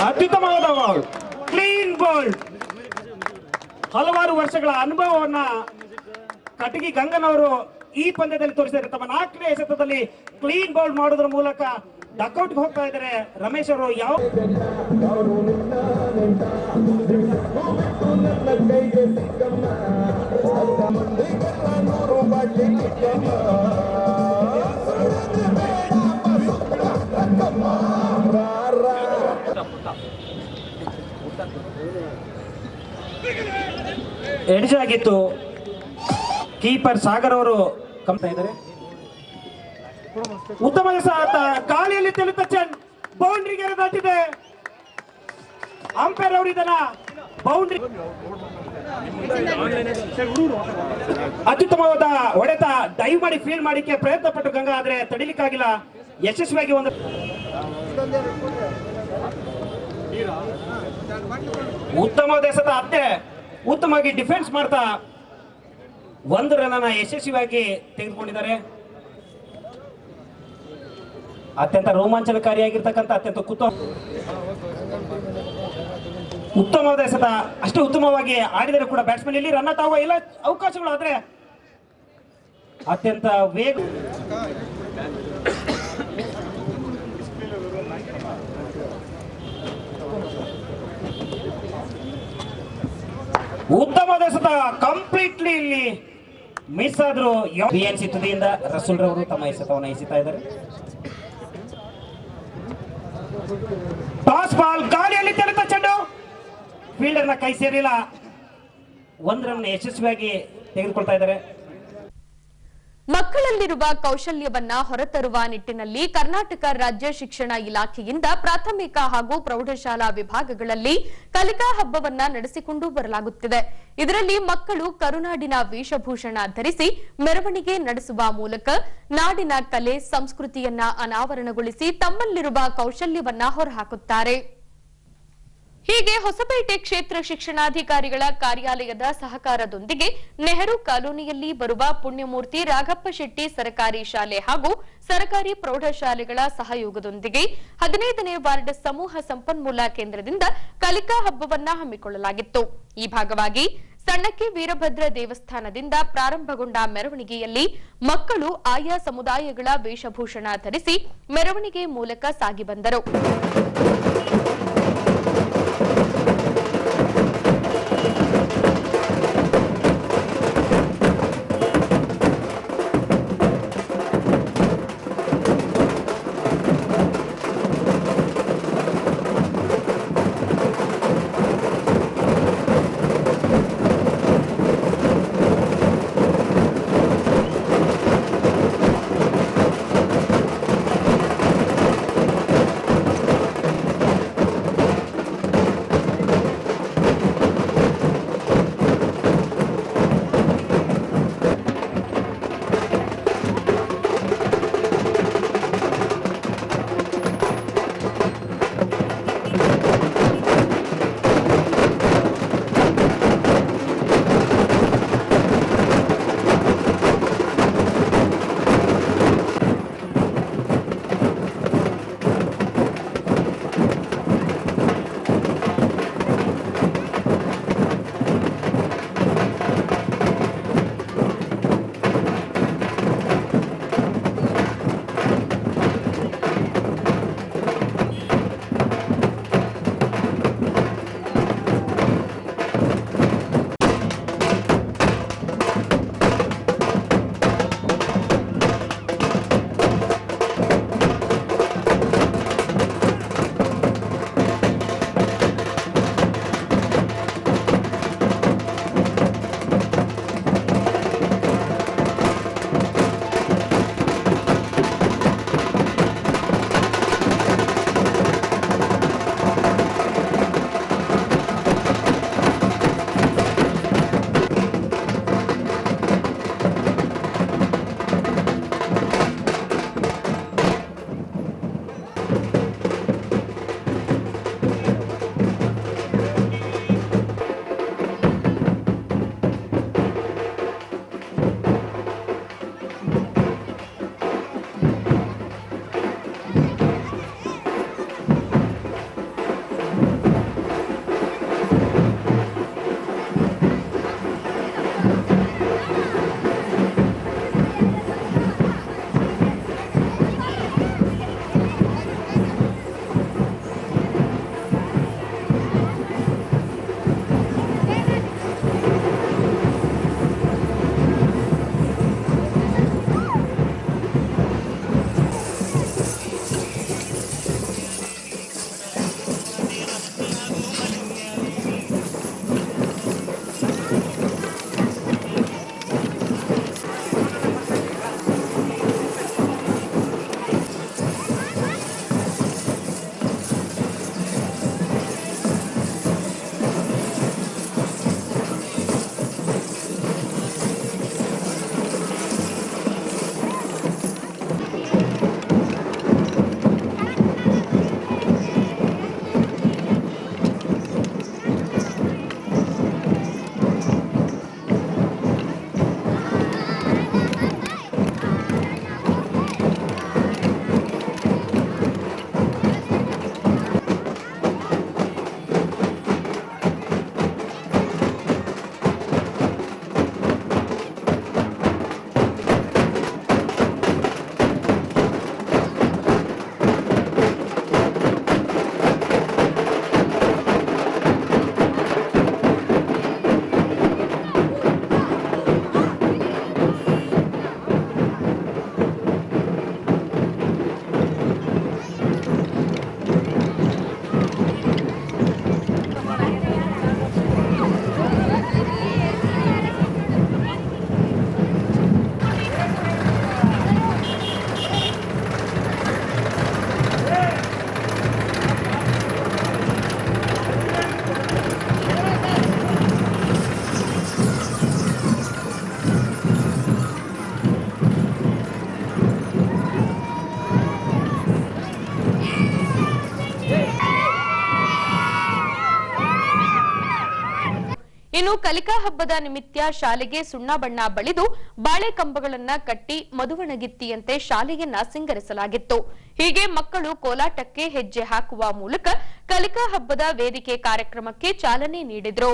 ಅತ್ಯುತ್ತಮವಾದ ಬಾಲ್, ಕ್ಲೀನ್ ಬಾಲ್. ಹಲವಾರು ವರ್ಷಗಳ ಅನುಭವವನ್ನ ಕಟಗಿ ಗಂಗನವರು ಈ ಪಂದ್ಯದಲ್ಲಿ ತೋರಿಸಿದ್ದಾರೆ. ತಮ್ಮ 4ನೇ ಎಸೆತದಲ್ಲಿ ಕ್ಲೀನ್ ಬೌಲ್ ಮಾಡೋದ್ರ ಮೂಲಕ ಡಕ್ಔಟ್ ಹೋಗ್ತಾ ಇದ್ದಾರೆ ರಮೇಶ್ ಅವರು. ಯಾವ ಎಡ್ಜ್ ಆಗಿತ್ತು. ಕೀಪರ್ ಸಾಗರ್ ಅವರು ಕಂಪ್ತಾ ಇದ್ದಾರೆ. ಉತ್ತಮ ಸಾಥ, ಗಾಳಿಯಲ್ಲಿ ತೇಲುತ್ತ ಚೆಂಡ್ ಬೌಂಡ್ರಿಗೆ ದಾಟಿದೆ. ಅಂಪೈರ್ ಅವರು ಇದನ್ನ ಬೌಂಡ್ರಿ ಅತ್ಯುತ್ತಮವಾದ ಹೊಡೆತ, ಡೈವ್ ಮಾಡಿ ಫೀಲ್ಡ್ ಮಾಡಿಕೆ ಪ್ರಯತ್ನ ಪಟ್ಟು ಗಂಗಾ, ಆದ್ರೆ ತಡಿಲಿಕ್ಕಾಗಿಲ್ಲ. ಯಶಸ್ವಿಯಾಗಿ ಒಂದು ಉತ್ತಮವಾದ ಎಸೆತ, ಅತ್ತೆ ಉತ್ತಮವಾಗಿ ಡಿಫೆನ್ಸ್ ಮಾಡ್ತಾ 1 ರನ್ ಯಶಸ್ವಿಯಾಗಿ ತೆಗೆದುಕೊಂಡಿದ್ದಾರೆ. ಅತ್ಯಂತ ರೋಮಾಂಚನಕಾರಿಯಾಗಿರ್ತಕ್ಕಂಥ ಅತ್ಯಂತ ಉತ್ತಮವಾದ ಎಸೆತ. ಅಷ್ಟು ಉತ್ತಮವಾಗಿ ಆಡಿದರೆ ಕೂಡ ಬ್ಯಾಟ್ಸ್ಮನ್ ಇಲ್ಲಿ ರನ್ ಔಟ್ ಆಗುವ ಎಲ್ಲ ಅವಕಾಶಗಳು, ಆದ್ರೆ ಅತ್ಯಂತ ವೇಗ ಉತ್ತಮವಾದ ಎಸೆತ ಕಂಪ್ಲೀಟ್ಲಿ ಇಲ್ಲಿ ಮಿಸ್ ಆದ್ರು. BNC ತುದಿಯಿಂದ ರಸೂಲ್ ರವರು ತಮ್ಮ ಎಸೆತವನ್ನು ಎಸೆತಾ ಇದ್ದಾರೆ. ಟಾಸ್ ಬಾಲ್, ಗಾಳಿಯಲ್ಲಿ ತೇಲುತ್ತ ಚೆಂಡು, ಫೀಲ್ಡರ್ ನ ಕೈ ಸೇರಿಲ್ಲ. 1 ರನ್ ಯಶಸ್ವಿಯಾಗಿ ತೆಗೆದುಕೊಳ್ತಾ ಇದ್ದಾರೆ. ಮಕ್ಕಳಲ್ಲಿರುವ ಕೌಶಲ್ಯವನ್ನ ಹೊರತರುವ ನಿಟ್ಟಿನಲ್ಲಿ ಕರ್ನಾಟಕ ರಾಜ್ಯ ಶಿಕ್ಷಣ ಇಲಾಖೆಯಿಂದ ಪ್ರಾಥಮಿಕ ಹಾಗೂ ಪ್ರೌಢಶಾಲಾ ವಿಭಾಗಗಳಲ್ಲಿ ಕಲಿಕಾ ಹಬ್ಬವನ್ನ ನಡೆಸಿಕೊಂಡು ಬರಲಾಗುತ್ತಿದೆ. ಇದರಲ್ಲಿ ಮಕ್ಕಳು ಕರುನಾಡಿನ ವೇಷಭೂಷಣ ಧರಿಸಿ ಮೆರವಣಿಗೆ ನಡೆಸುವ ಮೂಲಕ ನಾಡಿನ ಕಲೆ ಸಂಸ್ಕೃತಿಯನ್ನ ಅನಾವರಣಗೊಳಿಸಿ ತಮ್ಮಲ್ಲಿರುವ ಕೌಶಲ್ಯವನ್ನ ಹೊರಹಾಕುತ್ತಾರೆ. ಹೀಗೆ ಹೊಸಪೇಟೆ ಕ್ಷೇತ್ರ ಶಿಕ್ಷಣಾಧಿಕಾರಿಗಳ ಕಾರ್ಯಾಲಯದ ಸಹಕಾರದೊಂದಿಗೆ ನೆಹರು ಕಾಲೋನಿಯಲ್ಲಿ ಬರುವ ಪುಣ್ಯಮೂರ್ತಿ ರಾಘಪ್ಪ ಶೆಟ್ಟಿ ಸರ್ಕಾರಿ ಶಾಲೆ ಹಾಗೂ ಸರ್ಕಾರಿ ಪ್ರೌಢಶಾಲೆಗಳ ಸಹಯೋಗದೊಂದಿಗೆ 15ನೇ ವಾರ್ಡ್ ಸಮೂಹ ಸಂಪನ್ಮೂಲ ಕೇಂದ್ರದಿಂದ ಕಲಿಕಾ ಹಬ್ಬವನ್ನ ಹಮ್ಮಿಕೊಳ್ಳಲಾಗಿತ್ತು. ಈ ಭಾಗವಾಗಿ ಸಣ್ಣಕ್ಕೆ ವೀರಭದ್ರ ದೇವಸ್ಥಾನದಿಂದ ಪ್ರಾರಂಭಗೊಂಡ ಮೆರವಣಿಗೆಯಲ್ಲಿ ಮಕ್ಕಳು ಆಯಾ ಸಮುದಾಯಗಳ ವೇಷಭೂಷಣ ಧರಿಸಿ ಮೆರವಣಿಗೆ ಮೂಲಕ ಸಾಗಿ ಬಂದರು. ಇನ್ನು ಕಲಿಕಾ ಹಬ್ಬದ ನಿಮಿತ್ತ ಶಾಲೆಗೆ ಸುಣ್ಣ ಬಣ್ಣ ಬಳಿದು ಬಾಳೆ ಕಂಬಗಳನ್ನ ಕಟ್ಟಿ ಮದುವಣಗಿತ್ತಿಯಂತೆ ಶಾಲೆಯನ್ನ ಸಿಂಗರಿಸಲಾಗಿತ್ತು. ಹೀಗೆ ಮಕ್ಕಳು ಕೋಲಾಟಕ್ಕೆ ಹೆಜ್ಜೆ ಹಾಕುವ ಮೂಲಕ ಕಲಿಕಾ ಹಬ್ಬದ ವೇದಿಕೆ ಕಾರ್ಯಕ್ರಮಕ್ಕೆ ಚಾಲನೆ ನೀಡಿದ್ರು.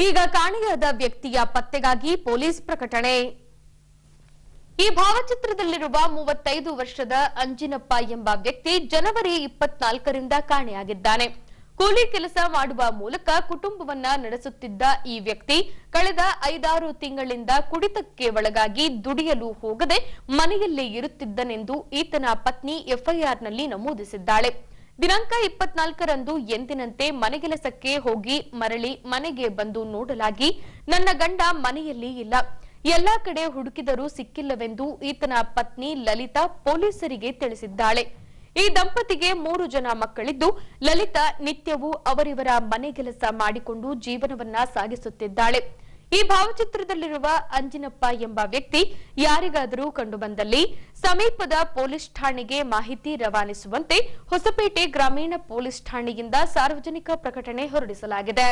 ಈಗ ಕಾಣೆಯಾದ ವ್ಯಕ್ತಿಯ ಪತ್ತೆಗಾಗಿ ಪೊಲೀಸ್ ಪ್ರಕಟಣೆ. ಈ ಭಾವಚಿತ್ರದಲ್ಲಿರುವ 35 ವರ್ಷದ ಅಂಜಿನಪ್ಪ ಎಂಬ ವ್ಯಕ್ತಿ ಜನವರಿ 24ರಿಂದ ಕಾಣೆಯಾಗಿದ್ದಾನೆ. ಕೂಲಿ ಕೆಲಸ ಮಾಡುವ ಮೂಲಕ ಕುಟುಂಬವನ್ನ ನಡೆಸುತ್ತಿದ್ದ ಈ ವ್ಯಕ್ತಿ ಕಳೆದ 5-6 ತಿಂಗಳಿಂದ ಕುಡಿತಕ್ಕೆ ಒಳಗಾಗಿ ದುಡಿಯಲು ಹೋಗದೆ ಮನೆಯಲ್ಲೇ ಇರುತ್ತಿದ್ದನೆಂದು ಈತನ ಪತ್ನಿ ಎಫ್ಐಆರ್ನಲ್ಲಿ ನಮೂದಿಸಿದ್ದಾಳೆ. ದಿನಾಂಕ 24ರಂದು ಎಂದಿನಂತೆ ಮನೆಗೆಲಸಕ್ಕೆ ಹೋಗಿ ಮರಳಿ ಮನೆಗೆ ಬಂದು ನೋಡಲಾಗಿ ನನ್ನ ಗಂಡ ಮನೆಯಲ್ಲಿ ಇಲ್ಲ, ಎಲ್ಲಾ ಕಡೆ ಹುಡುಕಿದರೂ ಸಿಕ್ಕಿಲ್ಲವೆಂದು ಈತನ ಪತ್ನಿ ಲಲಿತಾ ಪೊಲೀಸರಿಗೆ ತಿಳಿಸಿದ್ದಾಳೆ. ಈ ದಂಪತಿಗೆ 3 ಜನ ಮಕ್ಕಳಿದ್ದು ಲಲಿತಾ ನಿತ್ಯವೂ ಅವರಿವರ ಮನೆಗೆಲಸ ಮಾಡಿಕೊಂಡು ಜೀವನವನ್ನ ಸಾಗಿಸುತ್ತಿದ್ದಾಳೆ. ಈ ಭಾವಚಿತ್ರದಲ್ಲಿರುವ ಅಂಜಿನಪ್ಪ ಎಂಬ ವ್ಯಕ್ತಿ ಯಾರಿಗಾದರೂ ಕಂಡುಬಂದಲ್ಲಿ ಸಮೀಪದ ಪೊಲೀಸ್ ಠಾಣೆಗೆ ಮಾಹಿತಿ ರವಾನಿಸುವಂತೆ ಹೊಸಪೇಟೆ ಗ್ರಾಮೀಣ ಪೊಲೀಸ್ ಠಾಣೆಯಿಂದ ಸಾರ್ವಜನಿಕ ಪ್ರಕಟಣೆ ಹೊರಡಿಸಲಾಗಿದೆ.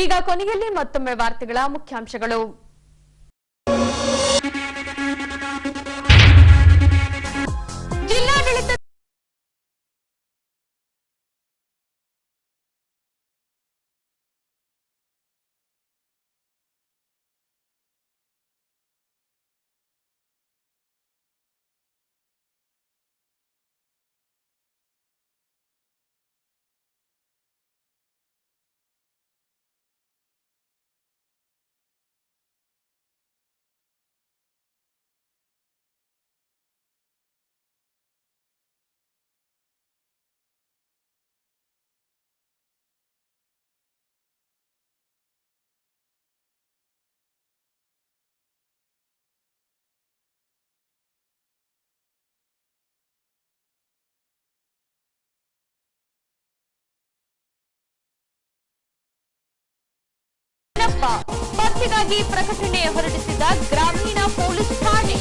ಈಗ ಕೊನೆಯಲ್ಲಿ ಮತ್ತೊಮ್ಮೆ ವಾರ್ತೆಗಳ ಮುಖ್ಯಾಂಶಗಳು. ಜಿಲ್ಲಾಡಳಿತ ಪತ್ತೆಗಾಗಿ ಪ್ರಕಟಣೆ ಹೊರಡಿಸಿದ ಗ್ರಾಮೀಣ ಪೊಲೀಸ್ ಠಾಣೆ.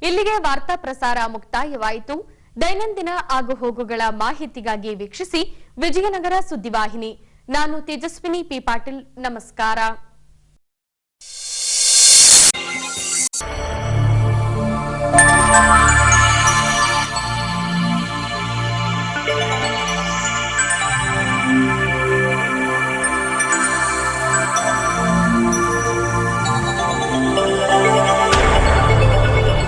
ಇಲ್ಲಿಗೆ ವಾರ್ತಾ ಪ್ರಸಾರ ಮುಕ್ತಾಯವಾಯಿತು. ದೈನಂದಿನ ಆಗುಹೋಗುಗಳ ಮಾಹಿತಿಗಾಗಿ ವೀಕ್ಷಿಸಿ ವಿಜಯನಗರ ಸುದ್ದಿವಾಹಿನಿ. ನಾನು ತೇಜಸ್ವಿನಿ ಪಿ ಪಾಟೀಲ್. ನಮಸ್ಕಾರ.